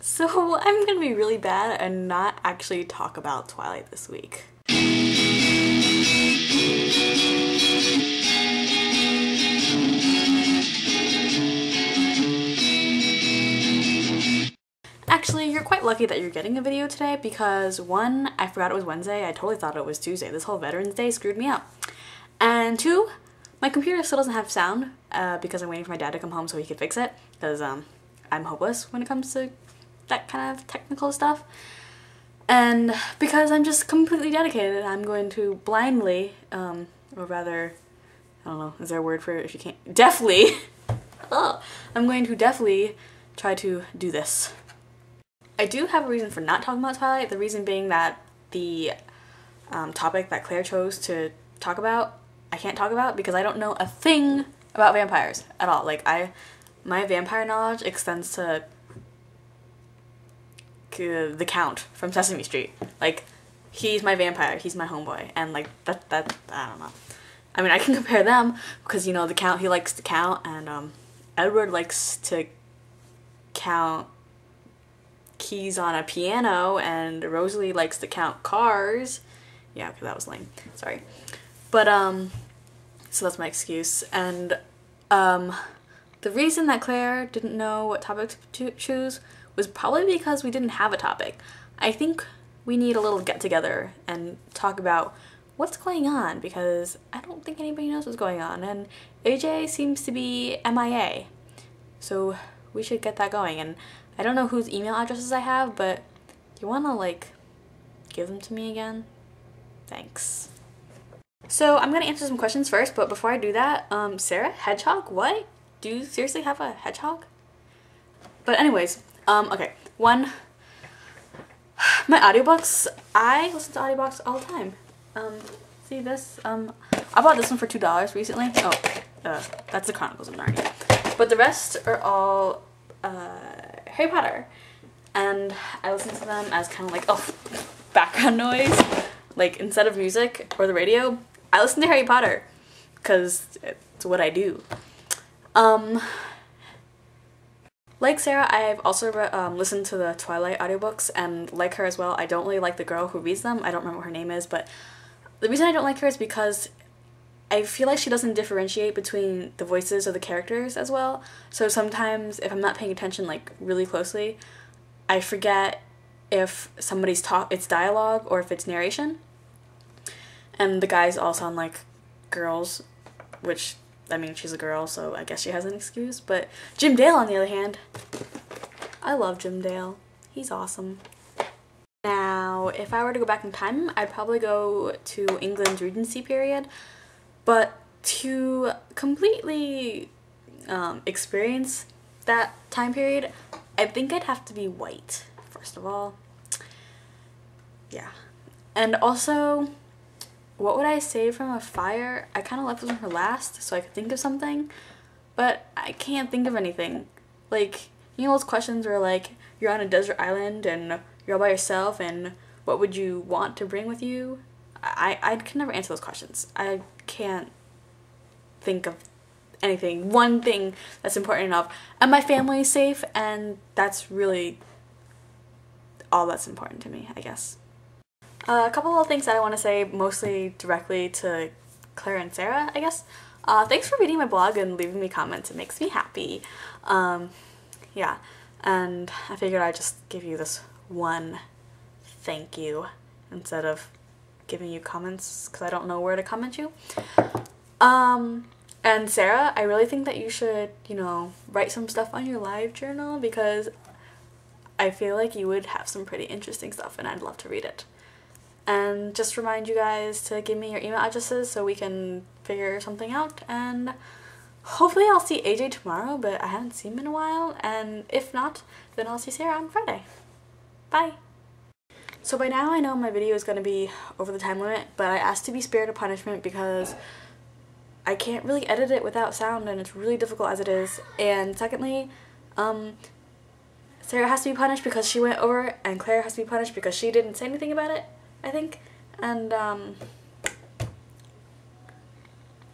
So I'm gonna be really bad and not actually talk about Twilight this week. Actually, you're quite lucky that you're getting a video today because one, I forgot it was Wednesday. I totally thought it was Tuesday. This whole Veterans Day screwed me up. And two, my computer still doesn't have sound because I'm waiting for my dad to come home so he could fix it because I'm hopeless when it comes to that kind of technical stuff. And because I'm just completely dedicated, I'm going to blindly, or rather, I don't know, is there a word for it if you can't? Deftly! I'm going to deftly try to do this. I do have a reason for not talking about Twilight, the reason being that the topic that Claire chose to talk about, I can't talk about because I don't know a thing about vampires at all. Like, my vampire knowledge extends to the Count from Sesame Street. Like, he's my vampire, he's my homeboy, and like, that, I don't know. I mean, I can compare them because, you know, the Count, he likes to count, and Edward likes to count keys on a piano, and Rosalie likes to count cars. Yeah, okay, that was lame. Sorry. But, so that's my excuse. And, the reason that Claire didn't know what topic to choose was probably because we didn't have a topic. I think we need a little get-together and talk about what's going on, because I don't think anybody knows what's going on, and AJ seems to be MIA. So we should get that going, and I don't know whose email addresses I have, but you wanna, like, give them to me again? Thanks. So I'm gonna answer some questions first, but before I do that, Sarah, hedgehog? What? Do you seriously have a hedgehog? But anyways, okay, one, my audiobooks, I listen to audiobooks all the time. See this? I bought this one for $2 recently. Oh, that's the Chronicles of Narnia. But the rest are all, Harry Potter. And I listen to them as kind of like, background noise. Like, instead of music or the radio, I listen to Harry Potter. Because it's what I do. Like Sarah, I've also listened to the Twilight audiobooks, and like her as well, I don't really like the girl who reads them. I don't remember what her name is, but the reason I don't like her is because I feel like she doesn't differentiate between the voices of the characters as well. So sometimes if I'm not paying attention like really closely, I forget if somebody's it's dialogue or if it's narration. And the guys all sound like girls, which, I mean, she's a girl, so I guess she has an excuse. But Jim Dale, on the other hand, I love Jim Dale. He's awesome. Now, if I were to go back in time, I'd probably go to England's Regency period. But to completely experience that time period, I think I'd have to be white, first of all. Yeah. And also, what would I save from a fire? I kind of left this one for last so I could think of something, but I can't think of anything. Like, you know those questions where, like, you're on a desert island and you're all by yourself and what would you want to bring with you? I can never answer those questions. I can't think of anything. One thing that's important enough. And my family's safe, and that's really all that's important to me, I guess. A couple of things that I want to say, mostly directly to Claire and Sarah, I guess. Thanks for reading my blog and leaving me comments. It makes me happy. Yeah, and I figured I'd just give you this one thank you instead of giving you comments because I don't know where to comment you. And Sarah, I really think that you should, you know, write some stuff on your live journal because I feel like you would have some pretty interesting stuff and I'd love to read it. And just remind you guys to give me your email addresses so we can figure something out, and hopefully I'll see AJ tomorrow, but I haven't seen him in a while, and if not, then I'll see Sarah on Friday. Bye! So by now I know my video is going to be over the time limit, but I asked to be spared a punishment because I can't really edit it without sound and it's really difficult as it is. And secondly, Sarah has to be punished because she went over, and Claire has to be punished because she didn't say anything about it, I think. And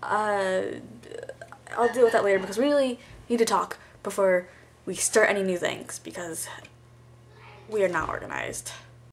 I'll deal with that later because we really need to talk before we start any new things because we are not organized.